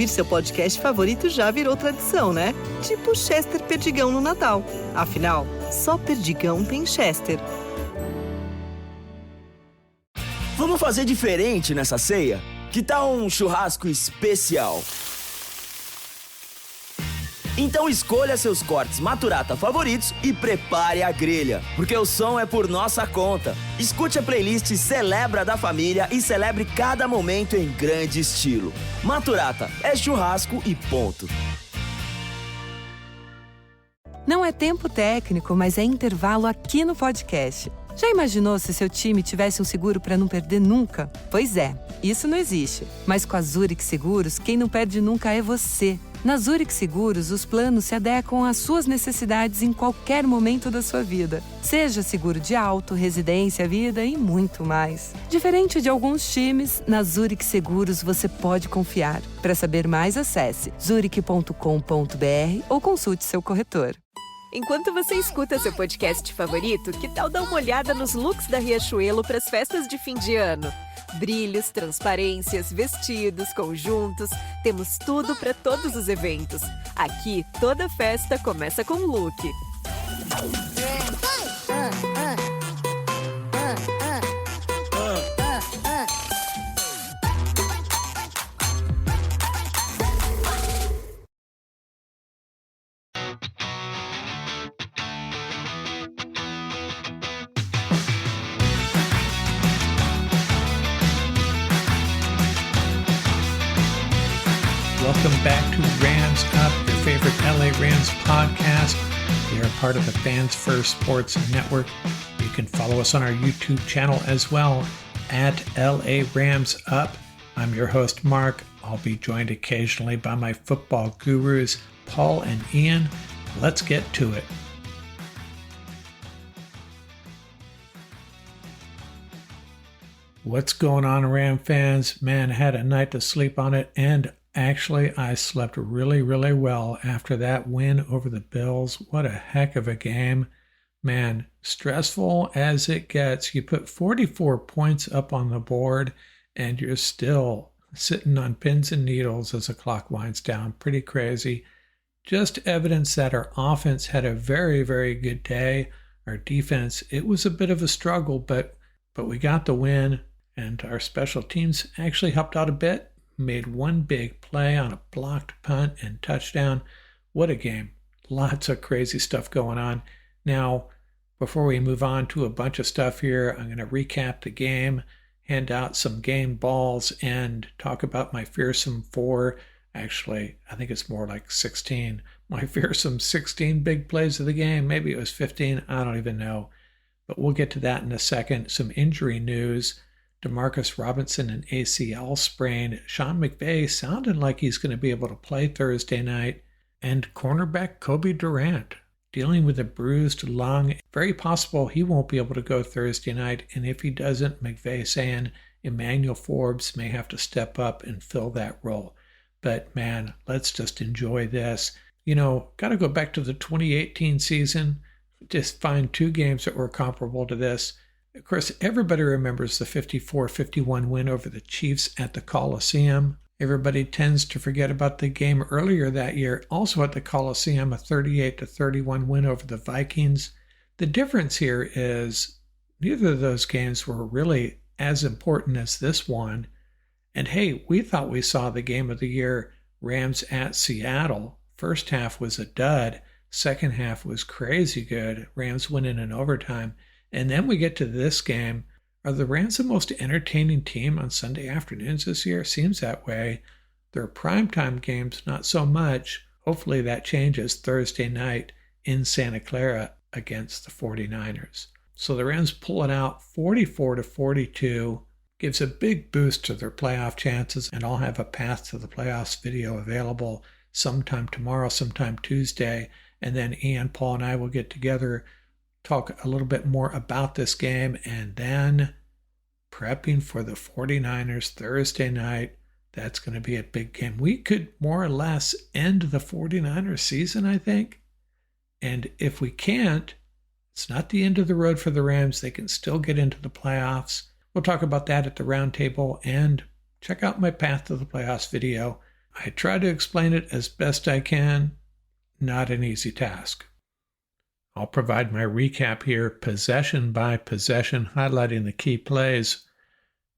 Ouvir seu podcast favorito já virou tradição, né? Tipo Chester Perdigão no Natal. Afinal, só Perdigão tem Chester. Vamos fazer diferente nessa ceia? Que tal um churrasco especial? Então escolha seus cortes maturata favoritos e prepare a grelha, porque o som é por nossa conta. Escute a playlist Celebra da Família e celebre cada momento em grande estilo. Maturata é churrasco e ponto. Não é tempo técnico, mas é intervalo aqui no podcast. Já imaginou se seu time tivesse um seguro para não perder nunca? Pois é, isso não existe. Mas com a Zurich Seguros, quem não perde nunca é você. Na Zurich Seguros, os planos se adequam às suas necessidades em qualquer momento da sua vida. Seja seguro de auto, residência, vida e muito mais. Diferente de alguns times, na Zurich Seguros você pode confiar. Para saber mais, acesse zurich.com.br ou consulte seu corretor. Enquanto você escuta seu podcast favorito, que tal dar uma olhada nos looks da Riachuelo para as festas de fim de ano? Brilhos, transparências, vestidos, conjuntos, temos tudo para todos os eventos. Aqui, toda festa começa com look. Welcome back to Rams Up, your favorite LA Rams podcast. We are part of the Fans First Sports Network. You can follow us on our YouTube channel as well, at LA Rams Up. I'm your host, Mark. I'll be joined occasionally by my football gurus, Paul and Ian. Let's get to it. What's going on, Ram fans? Man, I had a night to sleep on it, and actually, I slept really, really well after that win over the Bills. What a heck of a game. Man, stressful as it gets. You put 44 points up on the board, and you're still sitting on pins and needles as the clock winds down. Pretty crazy. Just evidence that our offense had a very, very good day. Our defense, it was a bit of a struggle, but we got the win, and our special teams actually helped out a bit. Made one big play on a blocked punt and touchdown. What a game. Lots of crazy stuff going on. Now, before we move on to a bunch of stuff here, I'm going to recap the game, hand out some game balls, and talk about my Fearsome 4. Actually, I think it's more like 16. My Fearsome 16 big plays of the game. Maybe it was 15. I don't even know. But we'll get to that in a second. Some injury news. Demarcus Robinson, an ACL sprain. Sean McVay sounded like he's going to be able to play Thursday night. And cornerback Kobe Durant dealing with a bruised lung. Very possible he won't be able to go Thursday night. And if he doesn't, McVay saying Emmanuel Forbes may have to step up and fill that role. But man, let's just enjoy this. You know, got to go back to the 2018 season. Just find two games that were comparable to this. Of course, everybody remembers the 54-51 win over the Chiefs at the Coliseum. Everybody tends to forget about the game earlier that year, also at the Coliseum, a 38-31 win over the Vikings. The difference here is neither of those games were really as important as this one. And hey, we thought we saw the game of the year, Rams at Seattle. First half was a dud. Second half was crazy good. Rams winning in overtime. And then we get to this game. Are the Rams the most entertaining team on Sunday afternoons this year? Seems that way. Their primetime games, not so much. Hopefully that changes Thursday night in Santa Clara against the 49ers. So the Rams pull it out 44-42. Gives a big boost to their playoff chances. And I'll have a path to the playoffs video available sometime tomorrow, sometime Tuesday. And then Ian, Paul, and I will get together, talk a little bit more about this game, and then prepping for the 49ers Thursday night. That's going to be a big game. We could more or less end the 49ers season, I think. And if we can't, it's not the end of the road for the Rams. They can still get into the playoffs. We'll talk about that at the roundtable, and check out my Path to the Playoffs video. I try to explain it as best I can. Not an easy task. I'll provide my recap here, possession by possession, highlighting the key plays.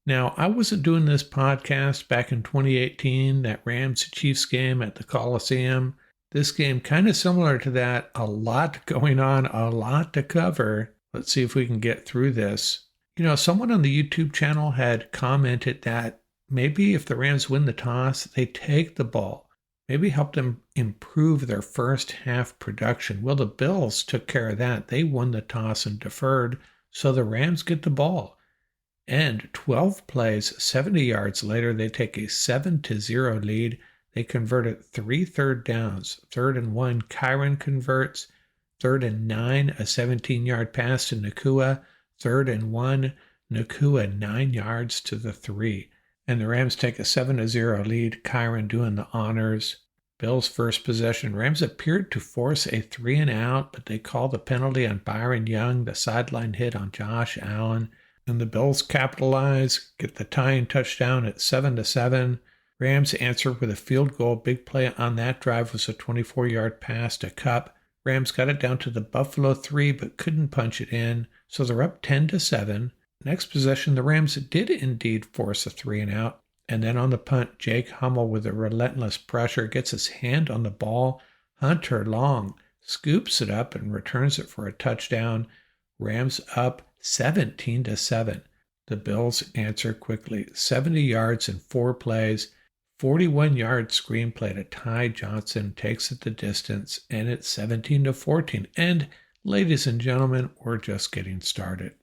Now, I wasn't doing this podcast back in 2018, that Rams-Chiefs game at the Coliseum. This game, kind of similar to that, a lot going on, a lot to cover. Let's see if we can get through this. Someone on the YouTube channel had commented that maybe if the Rams win the toss, they take the ball. Maybe help them improve their first half production. Well, the Bills took care of that. They won the toss and deferred, so the Rams get the ball. And 12 plays, 70 yards later, they take a 7-0 lead. They converted 3 third downs. 3rd and 1, Kyren converts. 3rd and 9, a 17-yard pass to Nacua. 3rd and 1, Nacua 9 yards to the 3. And the Rams take a 7-0 lead. Kyren doing the honors. Bills' first possession. Rams appeared to force a 3 and out, but they call the penalty on Byron Young, the sideline hit on Josh Allen. And the Bills capitalize, get the tying touchdown at 7-7. Rams answer with a field goal. Big play on that drive was a 24-yard pass to Kupp. Rams got it down to the Buffalo 3, but couldn't punch it in, so they're up 10-7. Next possession, the Rams did indeed force a 3 and out. And then on the punt, Jake Hummel with a relentless pressure gets his hand on the ball. Hunter Long scoops it up and returns it for a touchdown. Rams up 17-7. The Bills answer quickly. 70 yards in 4 plays. 41-yard screenplay to Ty Johnson takes it the distance, and it's 17-14. And, ladies and gentlemen, we're just getting started.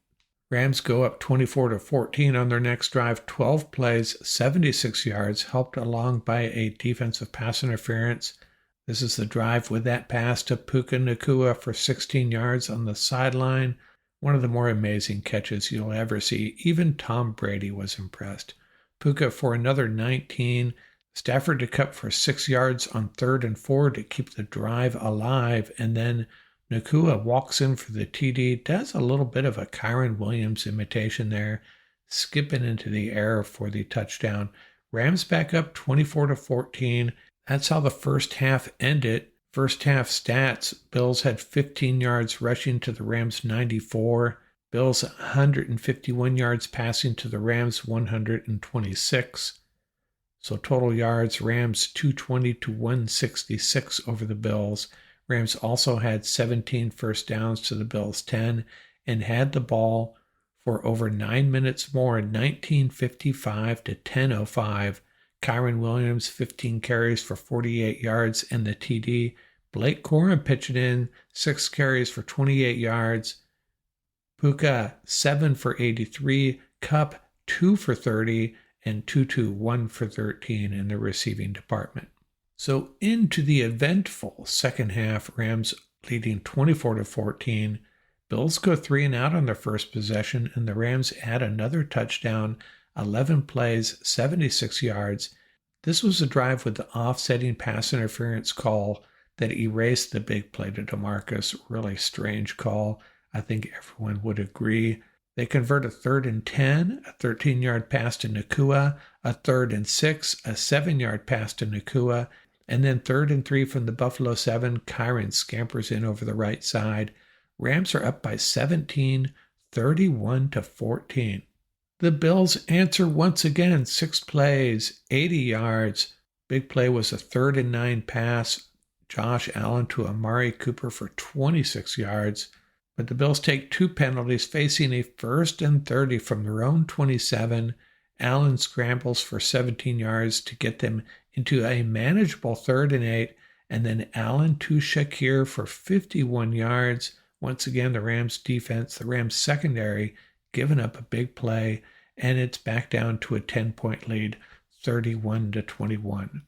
Rams go up 24-14 on their next drive. 12 plays, 76 yards, helped along by a defensive pass interference. This is the drive with that pass to Puka Nacua for 16 yards on the sideline. One of the more amazing catches you'll ever see. Even Tom Brady was impressed. Puka for another 19. Stafford to Kupp for 6 yards on 3rd and 4 to keep the drive alive. And then Nacua walks in for the TD. Does a little bit of a Kyren Williams imitation there. Skipping into the air for the touchdown. Rams back up 24-14. That's how the first half ended. First half stats, Bills had 15 yards rushing to the Rams 94. Bills 151 yards passing to the Rams 126. So total yards, Rams 220 to 166 over the Bills. Rams also had 17 first downs to the Bills 10 and had the ball for over 9 minutes more, 1955 to 10:05. Kyren Williams, 15 carries for 48 yards and the TD. Blake Corum pitching in, 6 carries for 28 yards. Puka, 7 for 83. Kupp, 2 for 30. And Tutu, 1 for 13 in the receiving department. So into the eventful second half, Rams leading 24-14. Bills go 3 and out on their first possession, and the Rams add another touchdown, 11 plays, 76 yards. This was a drive with the offsetting pass interference call that erased the big play to DeMarcus. Really strange call. I think everyone would agree. They convert a 3rd and 10, a 13-yard pass to Nacua, a 3rd and 6, a 7-yard pass to Nacua, and then 3rd and 3 from the Buffalo 7. Kyren scampers in over the right side. Rams are up by 17, 31-14. The Bills answer once again, 6 plays, 80 yards. Big play was a 3rd and 9 pass. Josh Allen to Amari Cooper for 26 yards. But the Bills take 2 penalties, facing a 1st and 30 from their own 27. Allen scrambles for 17 yards to get them into a manageable 3rd and 8. And then Allen to Shakir for 51 yards. Once again, the Rams defense, the Rams secondary, giving up a big play. And it's back down to a 10-point lead, 31-21.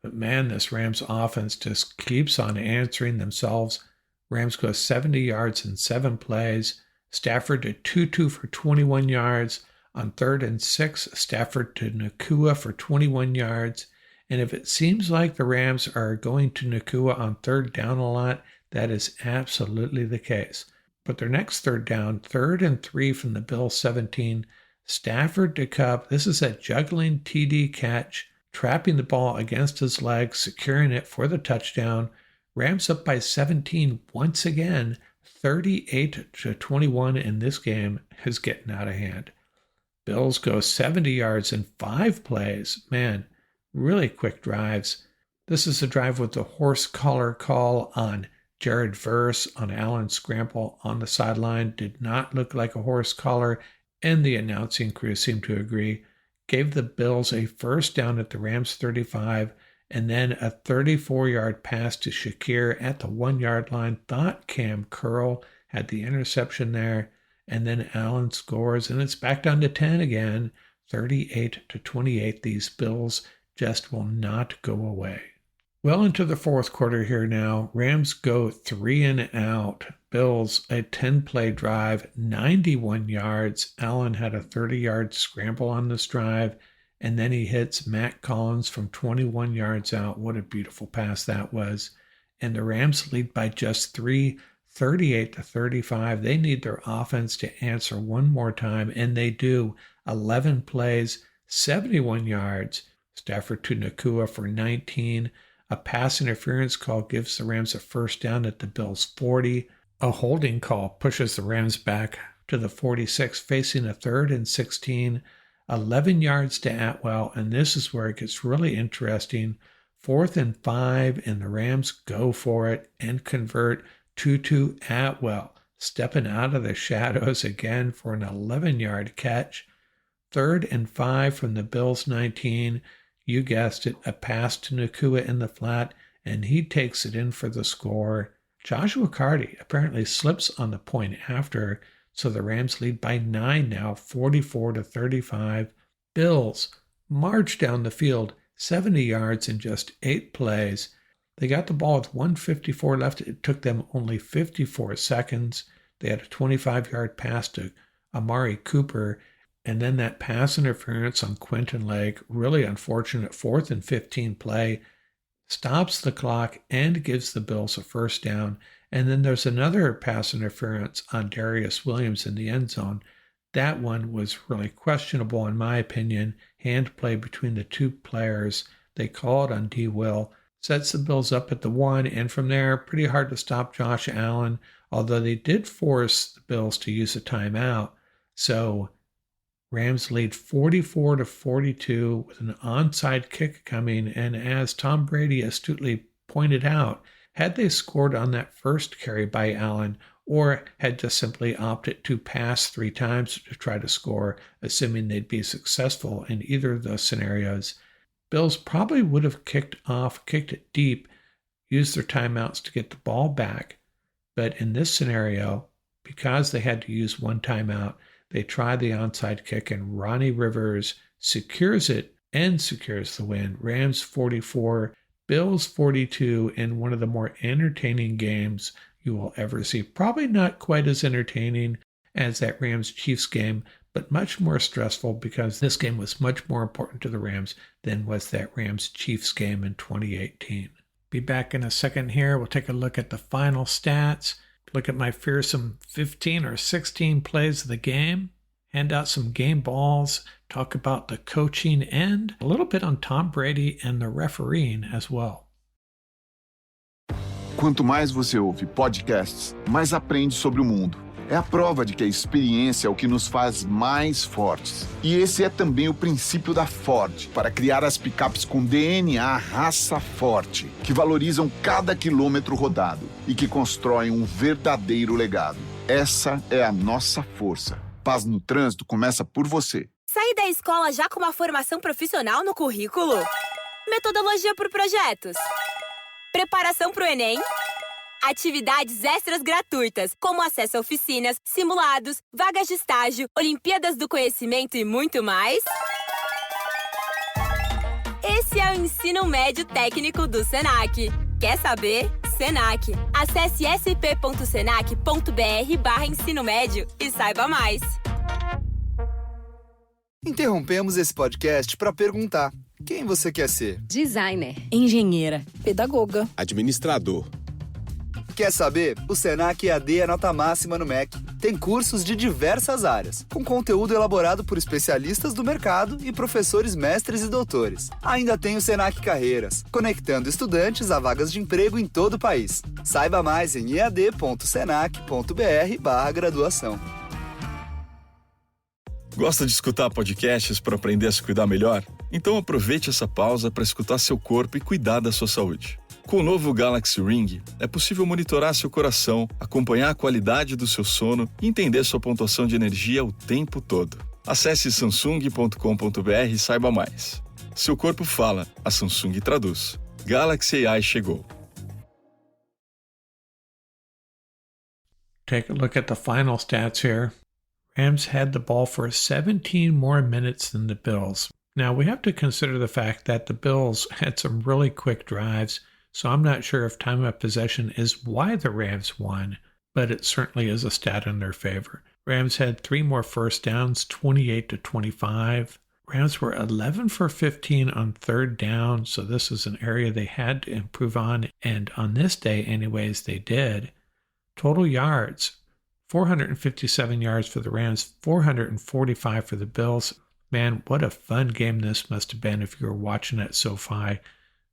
But man, this Rams offense just keeps on answering themselves. Rams go 70 yards in 7 plays. Stafford to Tutu for 21 yards. On 3rd and 6, Stafford to Nacua for 21 yards. And if it seems like the Rams are going to Nacua on 3rd down a lot, that is absolutely the case. But their next 3rd down, 3rd and 3 from the Bills 17, Stafford to Kupp. This is a juggling TD catch. trapping the ball against his legs, securing it for the touchdown. Rams up by 17 once again. 38-21 in this game is getting out of hand. Bills go 70 yards in 5 plays. Man, really quick drives. This is a drive with the horse collar call on Jared Verse on Allen Scramble on the sideline. Did not look like a horse collar, and the announcing crew seemed to agree. Gave the Bills a first down at the Rams 35, and then a 34-yard pass to Shakir at the 1-yard line. Thought Cam Curl had the interception there, and then Allen scores, and it's back down to 10 again. 38-28. These Bills just will not go away. Well into the fourth quarter here now. Rams go 3 and out. Bills, a 10-play drive, 91 yards. Allen had a 30-yard scramble on this drive, and then he hits Matt Collins from 21 yards out. What a beautiful pass that was. And the Rams lead by just 3, 38-35. They need their offense to answer one more time, and they do. 11 plays, 71 yards. Stafford to Nakua for 19. A pass interference call gives the Rams a first down at the Bills' 40. A holding call pushes the Rams back to the 46, facing a 3rd and 16. 11 yards to Atwell, and this is where it gets really interesting. 4th and 5, and the Rams go for it and convert. Tutu Atwell stepping out of the shadows again for an 11-yard catch. 3rd and 5 from the Bills' 19. You guessed it, a pass to Nakua in the flat, and he takes it in for the score. Joshua Carty apparently slips on the point after, so the Rams lead by 9 now, 44-35. Bills march down the field 70 yards in just 8 plays. They got the ball with 1:54 left. It took them only 54 seconds. They had a 25-yard pass to Amari Cooper, and then that pass interference on Quentin Lake, really unfortunate 4th and 15 play, stops the clock and gives the Bills a first down. And then there's another pass interference on Darius Williams in the end zone. That one was really questionable in my opinion. Hand play between the two players. They call it on D. Will. Sets the Bills up at the 1, and from there, pretty hard to stop Josh Allen, although they did force the Bills to use a timeout. So Rams lead 44-42 with an onside kick coming, and as Tom Brady astutely pointed out, had they scored on that first carry by Allen, or had just simply opted to pass 3 times to try to score, assuming they'd be successful in either of those scenarios, Bills probably would have kicked it deep, used their timeouts to get the ball back. But in this scenario, because they had to use one timeout, they try the onside kick, and Ronnie Rivers secures it and secures the win. Rams 44, Bills 42 in one of the more entertaining games you will ever see. Probably not quite as entertaining as that Rams-Chiefs game, but much more stressful because this game was much more important to the Rams than was that Rams-Chiefs game in 2018. Be back in a second here. We'll take a look at the final stats, look at my fearsome 15 or 16 plays of the game, hand out some game balls, talk about the coaching, and a little bit on Tom Brady and the refereeing as well. Quanto mais você ouve podcasts, mais aprende sobre o mundo. É a prova de que a experiência é o que nos faz mais fortes. E esse é também o princípio da Ford, para criar as picapes com DNA raça forte, que valorizam cada quilômetro rodado e que constroem um verdadeiro legado. Essa é a nossa força. Paz no trânsito começa por você. Sair da escola já com uma formação profissional no currículo? Metodologia por projetos? Preparação para o Enem? Atividades extras gratuitas, como acesso a oficinas, simulados, vagas de estágio, Olimpíadas do Conhecimento e muito mais? Esse é o Ensino Médio Técnico do Senac. Quer saber? Senac. Acesse sp.senac.br/ensino médio e saiba mais. Interrompemos esse podcast para perguntar: quem você quer ser? Designer, engenheira, pedagoga, administrador. Quer saber? O Senac EAD é nota máxima no MEC. Tem cursos de diversas áreas, com conteúdo elaborado por especialistas do mercado e professores mestres e doutores. Ainda tem o Senac Carreiras, conectando estudantes a vagas de emprego em todo o país. Saiba mais em ead.senac.br/graduação. Gosta de escutar podcasts para aprender a se cuidar melhor? Então aproveite essa pausa para escutar seu corpo e cuidar da sua saúde. Com o novo Galaxy Ring, é possível monitorar seu coração, acompanhar a qualidade do seu sono e entender sua pontuação de energia o tempo todo. Acesse samsung.com.br e saiba mais. Seu corpo fala, a Samsung traduz. Galaxy AI chegou. Take a look at the final stats here. Rams had the ball for 17 more minutes than the Bills. Now, we have to consider the fact that the Bills had some really quick drives, so I'm not sure if time of possession is why the Rams won, but it certainly is a stat in their favor. Rams had 3 more first downs, 28-25. Rams were 11 for 15 on third down, so this is an area they had to improve on, and on this day anyways, they did. Total yards, 457 yards for the Rams, 445 for the Bills. Man, what a fun game this must have been if you were watching at SoFi.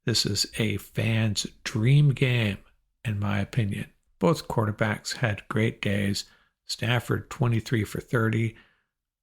This is a fan's dream game, in my opinion. Both quarterbacks had great days. Stafford, 23 for 30.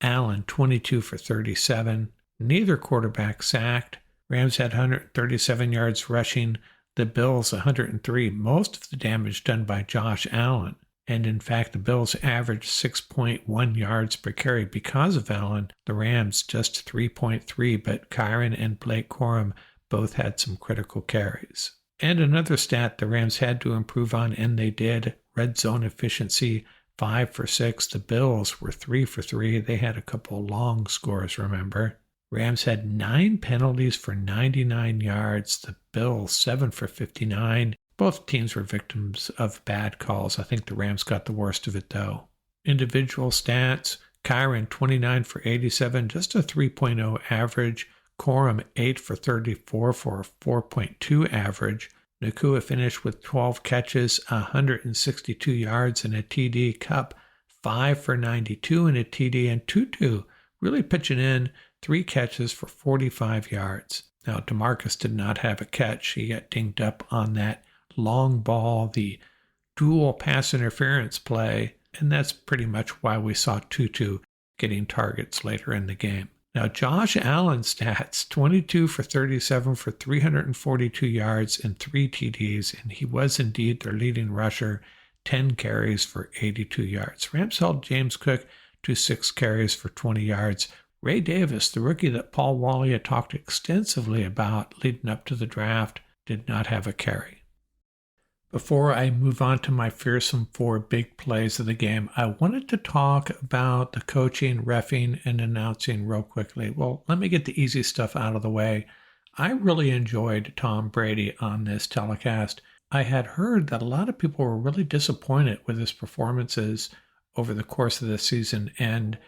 Allen, 22 for 37. Neither quarterback sacked. Rams had 137 yards rushing. The Bills, 103. Most of the damage done by Josh Allen. And in fact, the Bills averaged 6.1 yards per carry because of Allen. The Rams just 3.3, but Kyren and Blake Corum both had some critical carries. And another stat the Rams had to improve on, and they did, red zone efficiency, 5 for 6. The Bills were 3 for 3. They had a couple long scores, remember. Rams had 9 penalties for 99 yards. The Bills, 7 for 59. Both teams were victims of bad calls. I think the Rams got the worst of it, though. Individual stats, Kyren, 29 for 87, just a 3.0 average. Corum, 8 for 34 for a 4.2 average. Nakua finished with 12 catches, 162 yards, and a TD. Cup, 5 for 92 and a TD. And Tutu really pitching in, 3 catches for 45 yards. Now, DeMarcus did not have a catch. He got dinged up on that long ball, the dual pass interference play, and that's pretty much why we saw Tutu getting targets later in the game. Now, Josh Allen's stats, 22 for 37 for 342 yards and 3 TDs, and he was indeed their leading rusher, 10 carries for 82 yards. Rams held James Cook to 6 carries for 20 yards. Ray Davis, the rookie that Paul Wally had talked extensively about leading up to the draft, did not have a carry. Before I move on to my fearsome 4 big plays of the game, I wanted to talk about the coaching, reffing, and announcing real quickly. Well, let me get the easy stuff out of the way. I really enjoyed Tom Brady on this telecast. I had heard that a lot of people were really disappointed with his performances over the course of the season, and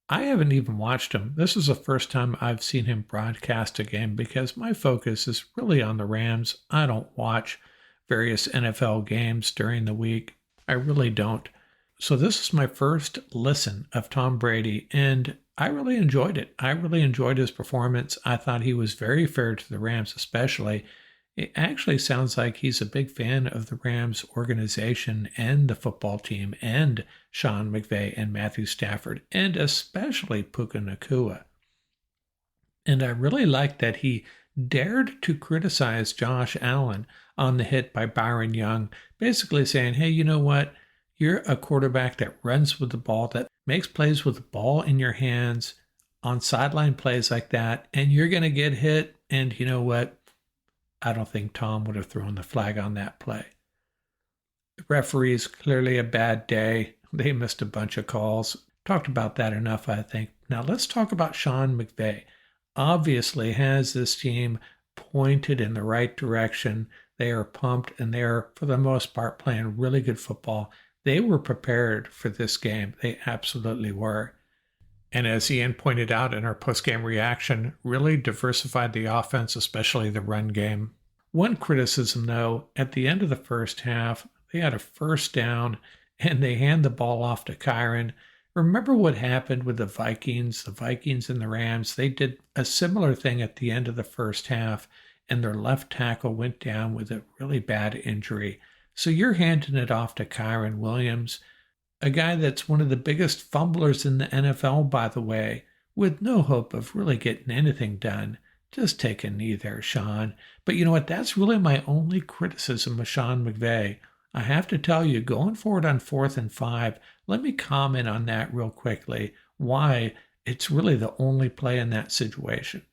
I haven't even watched him. This is the first time I've seen him broadcast a game because my focus is really on the Rams. I don't watch various NFL games during the week. I really don't. So this is my first listen of Tom Brady, and I really enjoyed it. I really enjoyed his performance. I thought he was very fair to the Rams, especially. It actually sounds like he's a big fan of the Rams organization and the football team and Sean McVay and Matthew Stafford, and especially Puka Nacua. And I really like that he dared to criticize Josh Allen on the hit by Byron Young, basically saying, hey, you know what? You're a quarterback that runs with the ball, that makes plays with the ball in your hands on sideline plays like that, and you're going to get hit. And you know what? I don't think Tom would have thrown the flag on that play. The referees, clearly a bad day. They missed a bunch of calls. Talked about that enough, I think. Now let's talk about Sean McVay. Obviously has this team pointed in the right direction. They are pumped, and they're, for the most part, playing really good football. They were prepared for this game. They absolutely were. And as Ian pointed out in our post-game reaction, really diversified the offense, especially the run game. One criticism, though, at the end of the first half, they had a first down, and they hand the ball off to Kyren. Remember what happened with the Vikings and the Rams? They did a similar thing at the end of the first half, and their left tackle went down with a really bad injury. So you're handing it off to Kyren Williams, a guy that's one of the biggest fumblers in the NFL, by the way, with no hope of really getting anything done. Just take a knee there, Sean. But you know what? That's really my only criticism of Sean McVay. I have to tell you, going forward on 4th and 5, let me comment on that real quickly, why it's really the only play in that situation.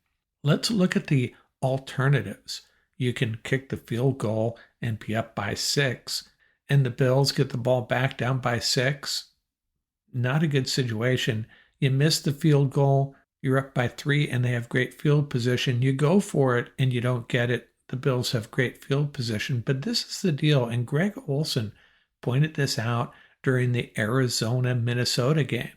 Let's look at the alternatives. You can kick the field goal and be up by 6, and the Bills get the ball back down by 6. Not a good situation. You miss the field goal, you're up by 3, and they have great field position. You go for it, and you don't get it. The Bills have great field position, but this is the deal, and Greg Olsen pointed this out during the Arizona-Minnesota game.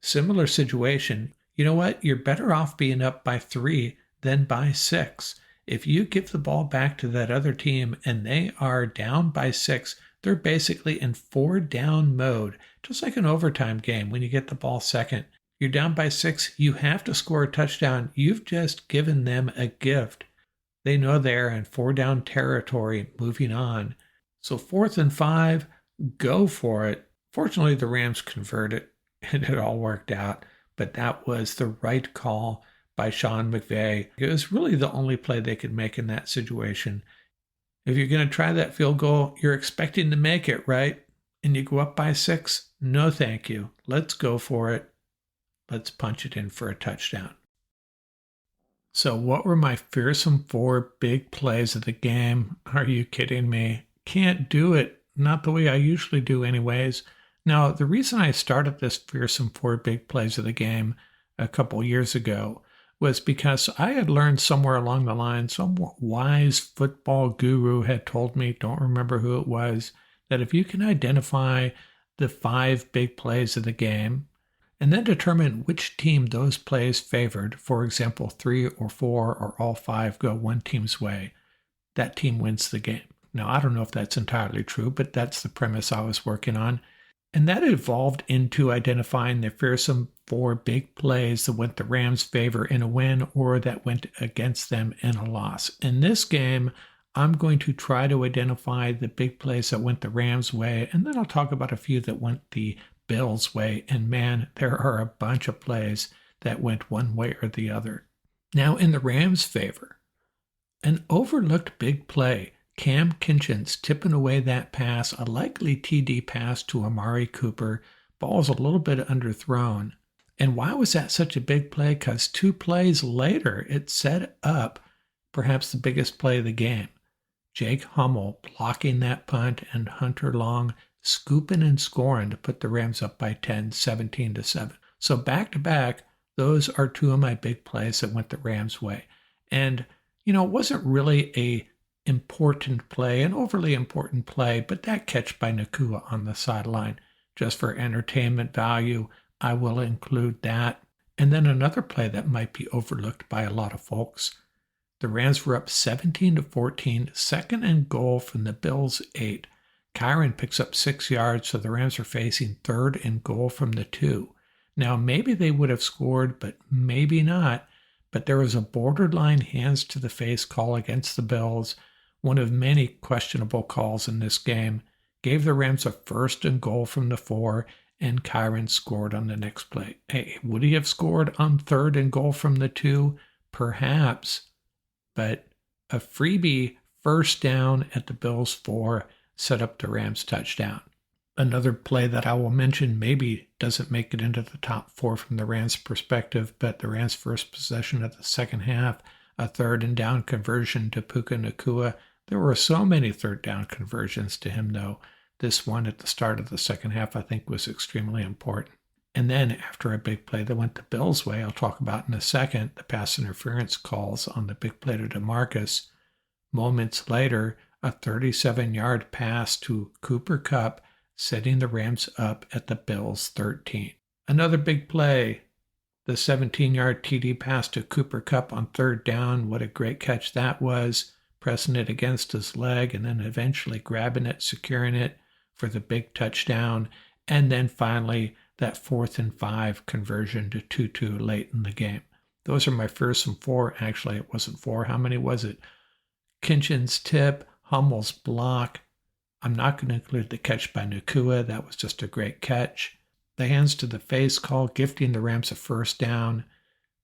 Similar situation. You know what? You're better off being up by 3 than by 6. If you give the ball back to that other team and they are down by 6, they're basically in 4-down mode, just like an overtime game when you get the ball second. You're down by 6, you have to score a touchdown. You've just given them a gift. They know they're in 4-down territory, moving on. So 4th and 5, go for it. Fortunately, the Rams converted, and it all worked out. But that was the right call by Sean McVay. It was really the only play they could make in that situation. If you're going to try that field goal, you're expecting to make it, right? And you go up by 6? No, thank you. Let's go for it. Let's punch it in for a touchdown. So what were my fearsome 4 big plays of the game? Are you kidding me? Can't do it. Not the way I usually do anyways. Now, the reason I started this fearsome 4 big plays of the game a couple years ago was because I had learned somewhere along the line, some wise football guru had told me, don't remember who it was, that if you can identify the 5 big plays of the game, and then determine which team those plays favored, for example, 3 or 4 or all 5 go one team's way, that team wins the game. Now, I don't know if that's entirely true, but that's the premise I was working on. And that evolved into identifying the fearsome 4 big plays that went the Rams' favor in a win or that went against them in a loss. In this game, I'm going to try to identify the big plays that went the Rams' way, and then I'll talk about a few that went the Bills' way, and man, there are a bunch of plays that went one way or the other. Now, in the Rams' favor, an overlooked big play, Cam Kinchins tipping away that pass, a likely TD pass to Amari Cooper, ball's a little bit underthrown. And why was that such a big play? Because 2 plays later, it set up perhaps the biggest play of the game. Jake Hummel blocking that punt and Hunter Long scooping and scoring to put the Rams up by 10, 17-7. So back to back, those are 2 of my big plays that went the Rams' way. And, you know, it wasn't really a important play, an overly important play, but that catch by Nakua on the sideline, just for entertainment value, I will include that. And then another play that might be overlooked by a lot of folks. The Rams were up 17-14, 2nd and goal from the Bills' 8. Kyren picks up 6 yards, so the Rams are facing 3rd and goal from the 2. Now, maybe they would have scored, but maybe not. But there was a borderline hands to the face call against the Bills, one of many questionable calls in this game, gave the Rams a 1st and goal from the 4, and Kyren scored on the next play. Hey, would he have scored on 3rd and goal from the 2? Perhaps, but a freebie 1st down at the Bills' 4 set up the Rams' touchdown. Another play that I will mention maybe doesn't make it into the top 4 from the Rams' perspective, but the Rams' first possession of the second half, a 3rd and down conversion to Puka Nakua. There were so many 3rd down conversions to him, though. This one at the start of the second half, I think, was extremely important. And then after a big play that went the Bills' way, I'll talk about in a second, the pass interference calls on the big play to DeMarcus. Moments later, a 37-yard pass to Cooper Kupp, setting the Rams up at the Bills' 13. Another big play, the 17-yard TD pass to Cooper Kupp on 3rd down. What a great catch that was, pressing it against his leg and then eventually grabbing it, securing it for the big touchdown, and then finally that 4th and 5 conversion to 2-2 late in the game. Those are my fearsome 4. Actually, it wasn't 4. How many was it? Kinchin's tip, Hummel's block. I'm not going to include the catch by Nakua. That was just a great catch. The hands to the face call, gifting the Rams a first down.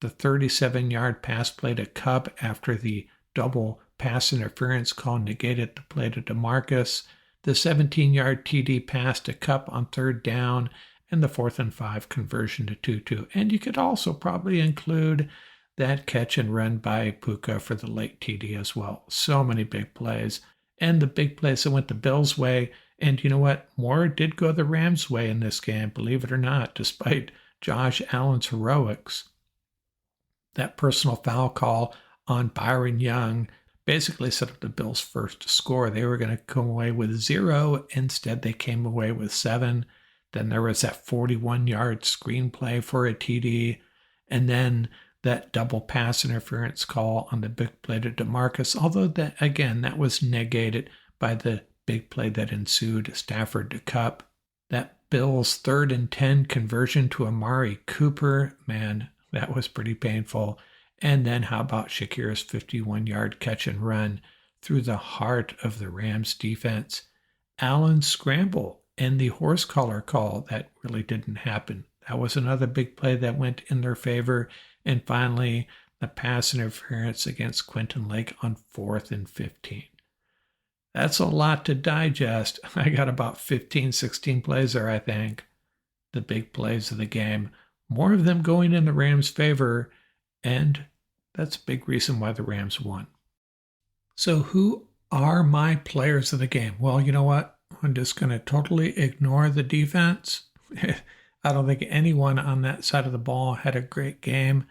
The 37-yard pass play to Cup after the double pass interference call negated the play to DeMarcus. The 17-yard TD pass to Cup on 3rd down. And the 4th and 5 conversion to 2-2. And you could also probably include that catch and run by Puka for the late TD as well. So many big plays. And the big plays that went the Bills' way. And you know what? More did go the Rams' way in this game, believe it or not, despite Josh Allen's heroics. That personal foul call on Byron Young basically set up the Bills' first to score. They were going to come away with 0. Instead, they came away with 7. Then there was that 41-yard screenplay for a TD, and then that double pass interference call on the big play to DeMarcus, although that was negated by the big play that ensued, Stafford to Cup. That Bills 3rd and 10 conversion to Amari Cooper, man, that was pretty painful. And then how about Shakir's 51-yard catch and run through the heart of the Rams defense? Allen's scramble and the horse collar call, that really didn't happen. That was another big play that went in their favor. And finally, the pass interference against Quentin Lake on 4th and 15. That's a lot to digest. I got about 15, 16 plays there, I think. The big plays of the game. More of them going in the Rams' favor, and that's a big reason why the Rams won. So who are my players of the game? Well, you know what? I'm just going to totally ignore the defense. I don't think anyone on that side of the ball had a great game.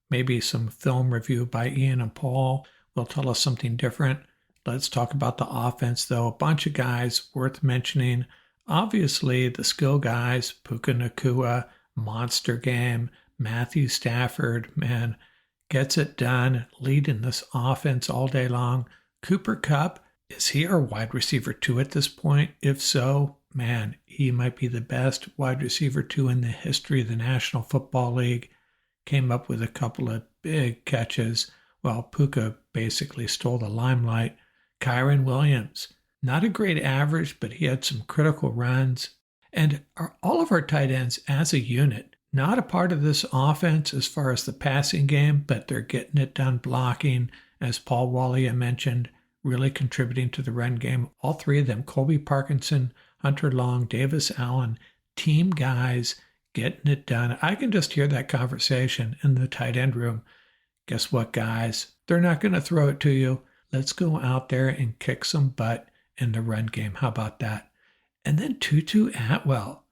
Maybe some film review by Ian and Paul will tell us something different. Let's talk about the offense, though. A bunch of guys worth mentioning. Obviously, the skill guys, Puka Nakua, monster game. Matthew Stafford, man, gets it done, leading this offense all day long. Cooper Kupp, is he our wide receiver 2 at this point? If so, man, he might be the best wide receiver 2 in the history of the National Football League. Came up with a couple of big catches while Puka basically stole the limelight. Kyron Williams, not a great average, but he had some critical runs. And all of our tight ends as a unit, not a part of this offense as far as the passing game, but they're getting it done blocking, as Paul Walia mentioned, really contributing to the run game. All 3 of them, Colby Parkinson, Hunter Long, Davis Allen, team guys getting it done. I can just hear that conversation in the tight end room. Guess what, guys? They're not going to throw it to you. Let's go out there and kick some butt in the run game. How about that? And then Tutu Atwell,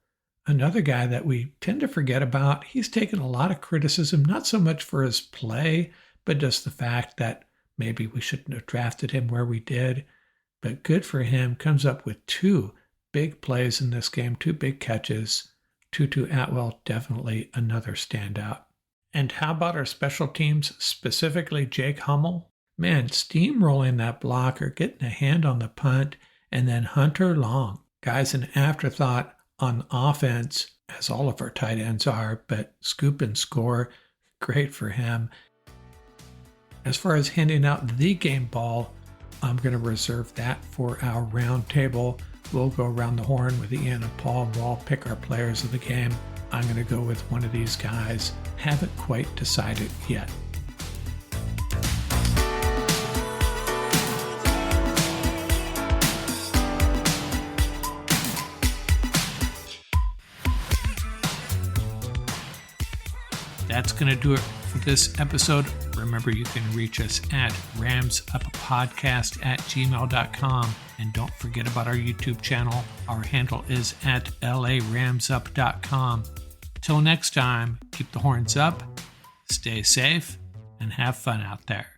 another guy that we tend to forget about. He's taken a lot of criticism, not so much for his play, but just the fact that maybe we shouldn't have drafted him where we did. But good for him. Comes up with 2 big plays in this game, 2 big catches. Tutu Atwell, definitely another standout. And how about our special teams, specifically Jake Hummel? Man, steamrolling that blocker, getting a hand on the punt, and then Hunter Long. Guys, an afterthought on offense, as all of our tight ends are, but scoop and score, great for him. As far as handing out the game ball, I'm going to reserve that for our round table. We'll go around the horn with Ian and Paul, and we'll all pick our players of the game. I'm going to go with one of these guys. Haven't quite decided yet. That's going to do it for this episode. Remember, you can reach us at ramsuppodcast@gmail.com. And don't forget about our YouTube channel. Our handle is at laramsup.com. Till next time, keep the horns up, stay safe, and have fun out there.